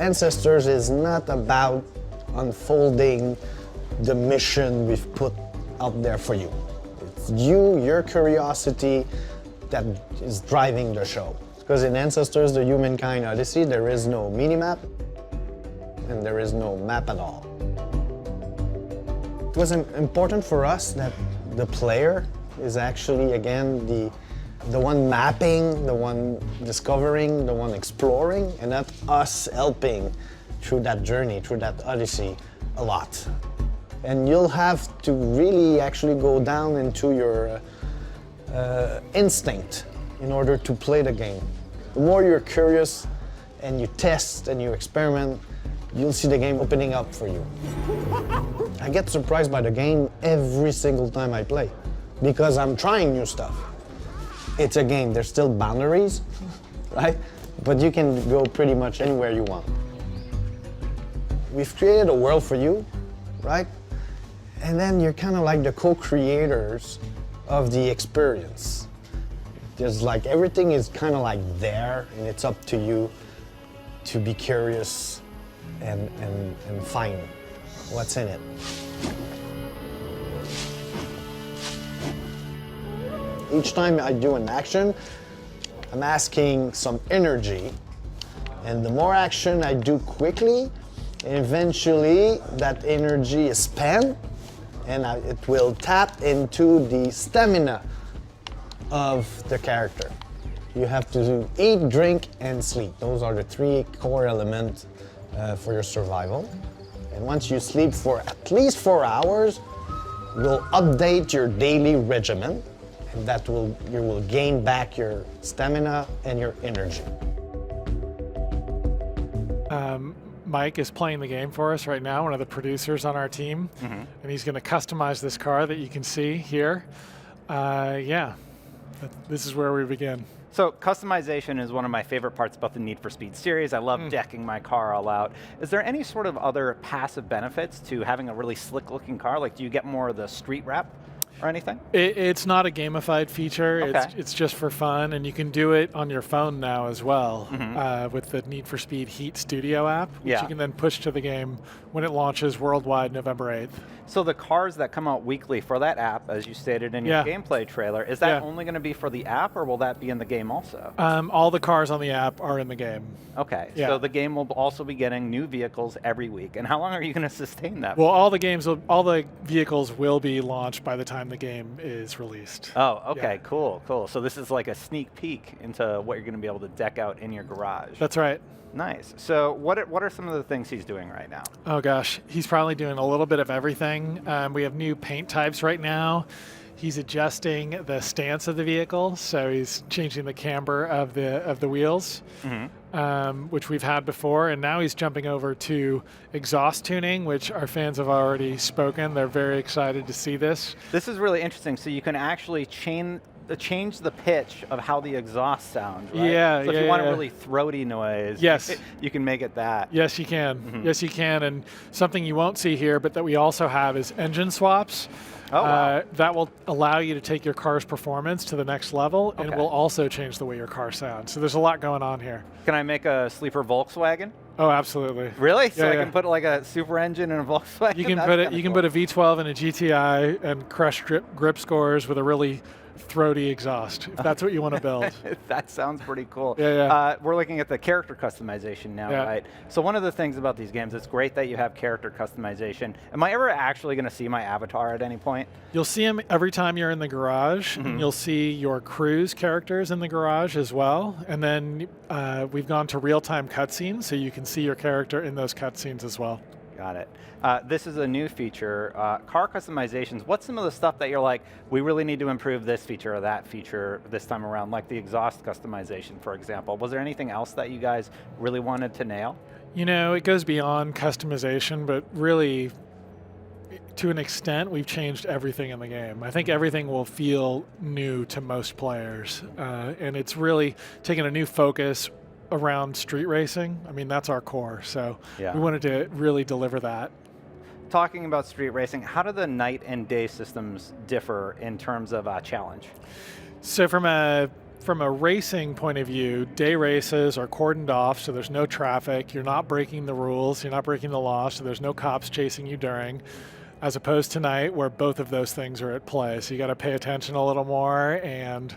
Ancestors is not about unfolding the mission we've put out there for you. It's you, your curiosity that is driving the show. Because in Ancestors, the Humankind Odyssey, there is no minimap and there is no map at all. It was important for us that the player is actually, again, the one mapping, the one discovering, the one exploring, and not us helping through that journey, through that odyssey a lot. And you'll have to really actually go down into your instinct in order to play the game. The more you're curious and you test and you experiment, you'll see the game opening up for you. I get surprised by the game every single time I play because I'm trying new stuff. It's a game, there's still boundaries, right? But you can go pretty much anywhere you want. We've created a world for you, right? And then you're kind of like the co-creators of the experience. There's like, everything is kind of like there, and it's up to you to be curious and find what's in it. Each time I do an action, I'm asking some energy, and the more action I do quickly, eventually that energy is spent, and it will tap into the stamina of the character. You have to eat, drink, and sleep. Those are the three core elements for your survival. And once you sleep for at least 4 hours, we'll update your daily regimen, and you will gain back your stamina and your energy. Mike is playing the game for us right now, one of the producers on our team, and he's going to customize this car that you can see here. Yeah, this is where we begin. So customization is one of my favorite parts about the Need for Speed series. I love decking my car all out. Is there any sort of other passive benefits to having a really slick looking car? Like, do you get more of the street rep or anything? It's not a gamified feature. Okay. It's just for fun, and you can do it on your phone now as well with the Need for Speed Heat Studio app, which you can then push to the game when it launches worldwide November 8th. So the cars that come out weekly for that app, as you stated in your gameplay trailer, is that only going to be for the app, or will that be in the game also? All the cars on the app are in the game. Okay, so the game will also be getting new vehicles every week. And how long are you going to sustain that? Well, all the vehicles will be launched by the time the game is released. Oh, okay, cool. So this is like a sneak peek into what you're going to be able to deck out in your garage. That's right. Nice. So what are some of the things he's doing right now? Oh gosh, he's probably doing a little bit of everything. We have new paint types right now. He's adjusting the stance of the vehicle, so he's changing the camber of the wheels, which we've had before, and now he's jumping over to exhaust tuning, which our fans have already spoken. They're very excited to see this. This is really interesting. So you can actually change the pitch of how the exhaust sounds, right? Yeah, so if you want a really throaty noise, you can make it that. Yes, you can. Yes, you can. And something you won't see here, but that we also have is engine swaps. Oh, wow. That will allow you to take your car's performance to the next level, and it will also change the way your car sounds. So there's a lot going on here. Can I make a sleeper Volkswagen? Oh, absolutely. Really? So I can put like a super engine in a Volkswagen? You can put a V12 in a GTI and crush grip scores with a really throaty exhaust, if that's what you want to build. That sounds pretty cool. We're looking at the character customization now, right? So one of the things about these games, it's great that you have character customization. Am I ever actually going to see my avatar at any point? You'll see him every time you're in the garage. You'll see your crew's characters in the garage as well. And then we've gone to real-time cutscenes, so you can see your character in those cutscenes as well. Got it. This is a new feature, car customizations. What's some of the stuff that you're like, we really need to improve this feature or that feature this time around, like the exhaust customization, for example? Was there anything else that you guys really wanted to nail? You know, it goes beyond customization, but really, to an extent, we've changed everything in the game. I think everything will feel new to most players, and it's really taken a new focus around street racing. I mean, that's our core, so we wanted to really deliver that. Talking about street racing, how do the night and day systems differ in terms of challenge? So from a from a racing point of view, day races are cordoned off, so there's no traffic. You're not breaking the rules. You're not breaking the law, so there's no cops chasing you during. As opposed to tonight, where both of those things are at play. So you got to pay attention a little more, and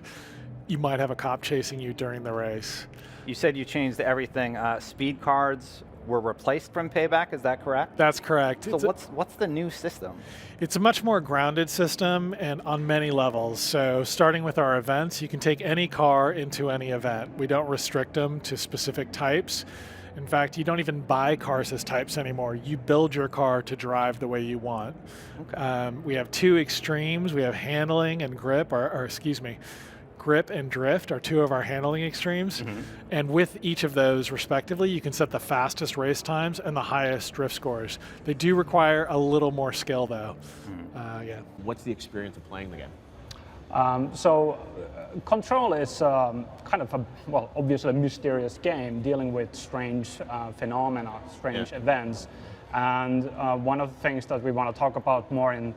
you might have a cop chasing you during the race. You said you changed everything. Speed cards were replaced from Payback, is that correct? That's correct. So what's the new system? It's a much more grounded system and on many levels. So starting with our events, you can take any car into any event. We don't restrict them to specific types. In fact, you don't even buy cars as types anymore. You build your car to drive the way you want. Okay. We have two extremes. We have handling and grip, grip and drift are two of our handling extremes. Mm-hmm. And with each of those, respectively, you can set the fastest race times and the highest drift scores. They do require a little more skill, though. Yeah. What's the experience of playing the game? Control is kind of obviously a mysterious game dealing with strange phenomena, strange events. And one of the things that we want to talk about more in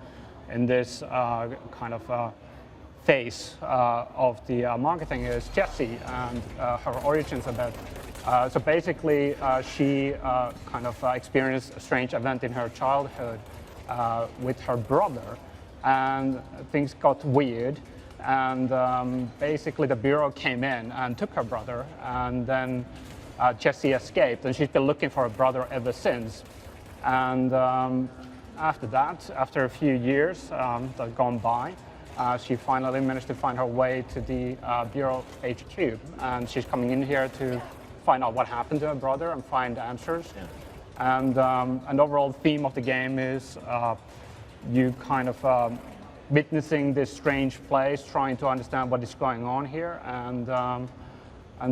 this kind of phase of the marketing is Jessie and her origins a bit. So basically, she kind of experienced a strange event in her childhood with her brother. And things got weird, and basically the Bureau came in and took her brother, and then Jessie escaped, and she's been looking for her brother ever since. And after that, after a few years that had gone by, she finally managed to find her way to the Bureau HQ, and she's coming in here to find out what happened to her brother and find answers. Yeah. And overall theme of the game is you kind of witnessing this strange place, trying to understand what is going on here, and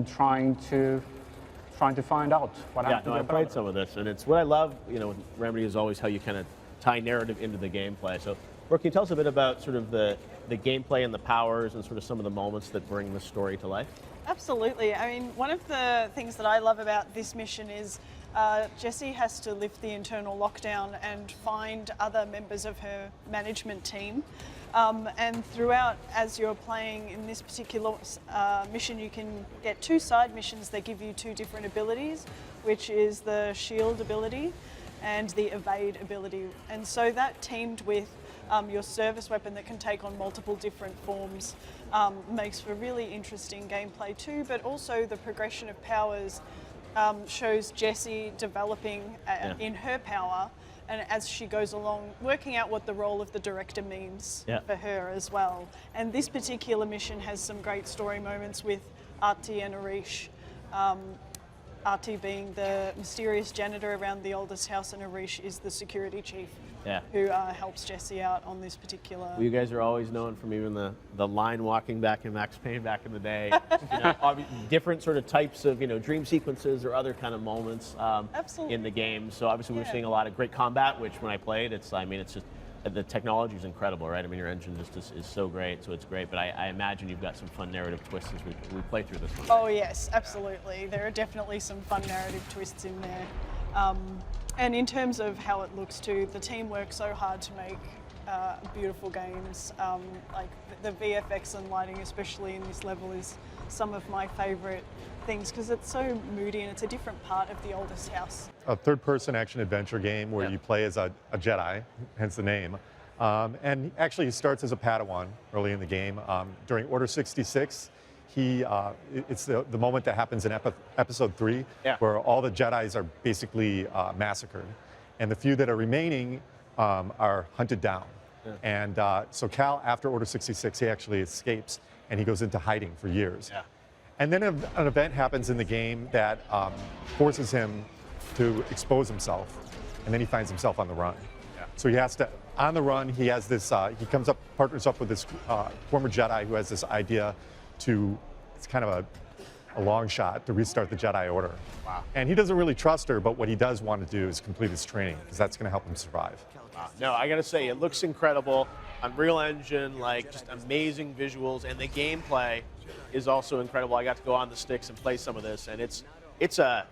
trying to find out what happened. Yeah, no, I played some of this, and it's what I love. With Remedy is always how you kind of tie narrative into the gameplay. So, Brooke, can you tell us a bit about sort of the gameplay and the powers and sort of some of the moments that bring the story to life? Absolutely. I mean, one of the things that I love about this mission is Jessie has to lift the internal lockdown and find other members of her management team. And throughout, as you're playing in this particular mission, you can get two side missions that give you two different abilities, which is the shield ability and the evade ability. And so that teamed with your service weapon that can take on multiple different forms makes for really interesting gameplay too, but also the progression of powers shows Jessie developing in her power, and as she goes along, working out what the role of the director means for her as well. And this particular mission has some great story moments with Artie and Arish. Artie being the mysterious janitor around the oldest house, and Arish is the security chief who helps Jessie out on this particular... Well, you guys are always known from even the line walking back in Max Payne back in the day. Different sort of types of dream sequences or other kind of moments in the game. So obviously we're seeing a lot of great combat, which when I played, it's just the technology is incredible, right? I mean, your engine just is so great, so it's great. But I imagine you've got some fun narrative twists as we play through this one. Oh yes, absolutely. There are definitely some fun narrative twists in there. And in terms of how it looks too, the team works so hard to make beautiful games. Like the VFX and lighting, especially in this level, is some of my favorite things because it's so moody and it's a different part of the oldest house. A third-person action-adventure game where you play as a Jedi, hence the name. And actually he starts as a Padawan early in the game. During Order 66, it's the moment that happens in episode 3 where all the Jedis are basically massacred. And the few that are remaining are hunted down. Yeah. And so Cal, after Order 66, he actually escapes and he goes into hiding for years. Yeah. And then an event happens in the game that forces him to expose himself, and then he finds himself on the run. Yeah. So he has to, on the run, he has this, he partners up with this former Jedi who has this idea it's kind of a long shot to restart the Jedi Order. Wow. And he doesn't really trust her, but what he does want to do is complete his training, because that's going to help him survive. Wow. No, I got to say, it looks incredible. Unreal Engine, just amazing visuals, and the gameplay is also incredible. I got to go on the sticks and play some of this, and it's a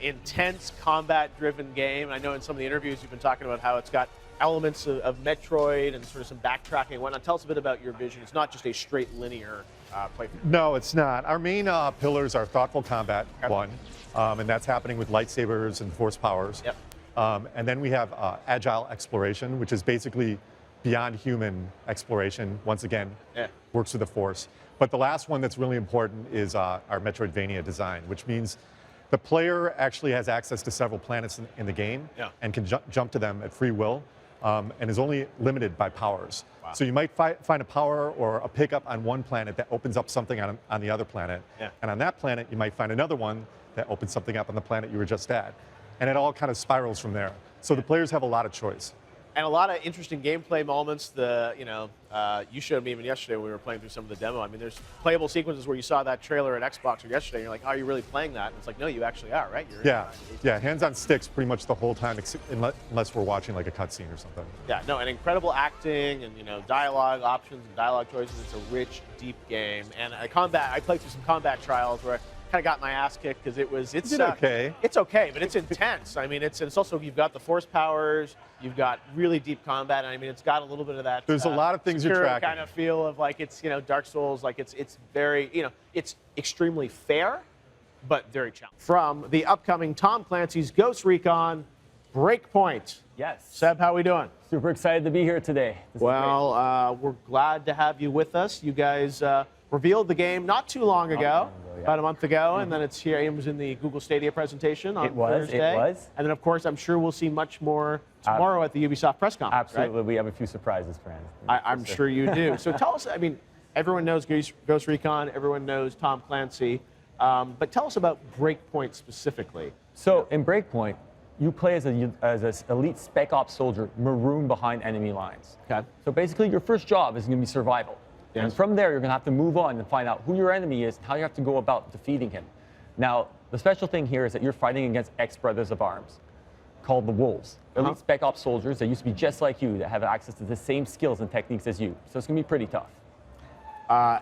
intense combat-driven game. I know in some of the interviews you've been talking about how it's got elements of Metroid and sort of some backtracking and whatnot. Tell us a bit about your vision. It's not just a straight linear playthrough. No, it's not. Our main pillars are thoughtful combat, one, and that's happening with lightsabers and force powers. Yep. And then we have agile exploration, which is basically beyond human exploration. Once again, works with the force. But the last one that's really important is our Metroidvania design, which means the player actually has access to several planets in the game and can jump to them at free will, and is only limited by powers. Wow. So you might find a power or a pickup on one planet that opens up something on the other planet. And on that planet, you might find another one that opens something up on the planet you were just at. And it all kind of spirals from there. So the players have a lot of choice. And a lot of interesting gameplay moments. You showed me even yesterday when we were playing through some of the demo. I mean, there's playable sequences where you saw that trailer at Xbox yesterday, and you're like, oh, are you really playing that? And it's like, no, you actually are, right? Yeah, hands on sticks pretty much the whole time, unless we're watching like a cutscene or something. Yeah, no, and incredible acting and dialogue options and dialogue choices. It's a rich, deep game. And I played through some combat trials where kind of got my ass kicked because it's okay. It's okay, but it's intense. I mean, it's also, you've got the force powers, you've got really deep combat, and I mean, it's got a little bit of that. There's a lot of things you're tracking. Kind of feel of like it's Dark Souls, like it's very it's extremely fair, but very challenging. From the upcoming Tom Clancy's Ghost Recon Breakpoint. Yes. Seb, how we doing? Super excited to be here today. Well, we're glad to have you with us. You guys revealed the game not too long ago. About a month ago, and then it was in the Google Stadia presentation on Thursday. It was. And then, of course, I'm sure we'll see much more tomorrow at the Ubisoft press conference. Absolutely. Right? We have a few surprises planned. I'm sure you do. So tell us, I mean, everyone knows Ghost Recon, everyone knows Tom Clancy, but tell us about Breakpoint specifically. So in Breakpoint, you play as an elite Spec Ops soldier marooned behind enemy lines. Okay. So basically, your first job is going to be survival. Yes. And from there, you're going to have to move on and find out who your enemy is and how you have to go about defeating him. Now, the special thing here is that you're fighting against ex-brothers of arms called the Wolves. Elite Spec Ops soldiers that used to be just like you, that have access to the same skills and techniques as you. So it's going to be pretty tough.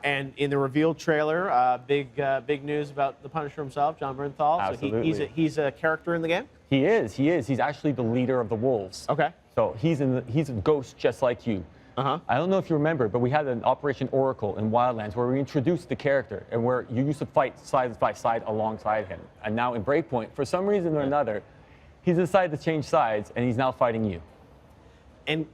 And in the revealed trailer, big news about the Punisher himself, John Bernthal. Absolutely. So he's a character in the game? He is. He's actually the leader of the Wolves. Okay. So he's a ghost just like you. I don't know if you remember, but we had an Operation Oracle in Wildlands where we introduced the character and where you used to fight side by side alongside him. And now in Breakpoint, for some reason or another, he's decided to change sides and he's now fighting you. And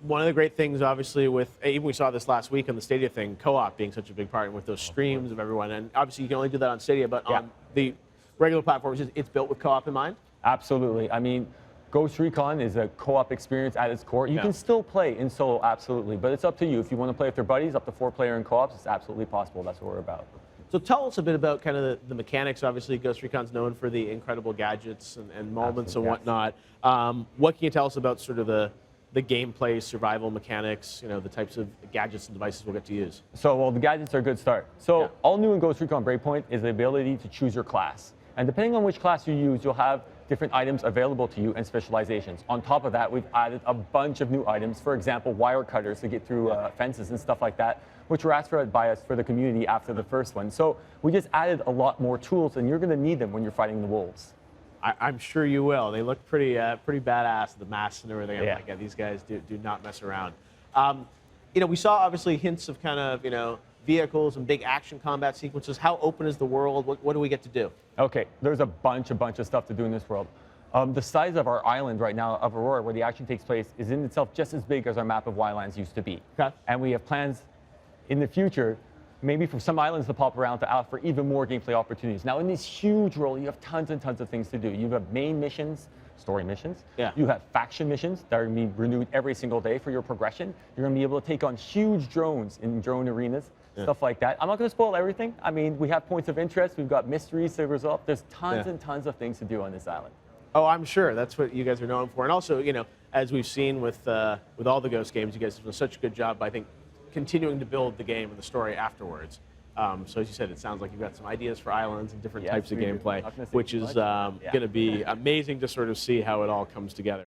one of the great things, obviously, even we saw this last week on the Stadia thing, co-op being such a big part, and with those streams of everyone. And obviously, you can only do that on Stadia, but on the regular platforms, it's built with co-op in mind. Absolutely. I mean, Ghost Recon is a co-op experience at its core. You can still play in solo, absolutely, but it's up to you. If you want to play with your buddies, up to 4-player in co-ops, it's absolutely possible. That's what we're about. So tell us a bit about kind of the mechanics. Obviously, Ghost Recon's known for the incredible gadgets and moments and whatnot. What can you tell us about sort of the gameplay, survival mechanics, the types of gadgets and devices we'll get to use? So, well, the gadgets are a good start. So, all new in Ghost Recon Breakpoint is the ability to choose your class. And depending on which class you use, you'll have different items available to you and specializations. On top of that, we've added a bunch of new items. For example, wire cutters to get through fences and stuff like that, which were asked for by us for the community after the first one. So we just added a lot more tools, and you're going to need them when you're fighting the wolves. I'm sure you will. They look pretty badass, the masks and everything. I'm like, these guys do not mess around. We saw obviously hints of kind of vehicles and big action combat sequences. How open is the world? What do we get to do? Okay, there's a bunch of stuff to do in this world. The size of our island right now of Aurora, where the action takes place, is in itself just as big as our map of Wildlands used to be. Okay. And we have plans in the future, maybe for some islands to pop around to offer even more gameplay opportunities. Now, in this huge world, you have tons and tons of things to do. You have main missions, story missions. Yeah. You have faction missions that are going to be renewed every single day for your progression. You're going to be able to take on huge drones in drone arenas. Stuff like that. I'm not going to spoil everything. I mean, we have points of interest. We've got mysteries to resolve. There's tons and tons of things to do on this island. Oh, I'm sure. That's what you guys are known for. And also, as we've seen with all the Ghost games, you guys have done such a good job, I think, continuing to build the game and the story afterwards. So as you said, it sounds like you've got some ideas for islands and different types of gameplay, which is going to be amazing to sort of see how it all comes together.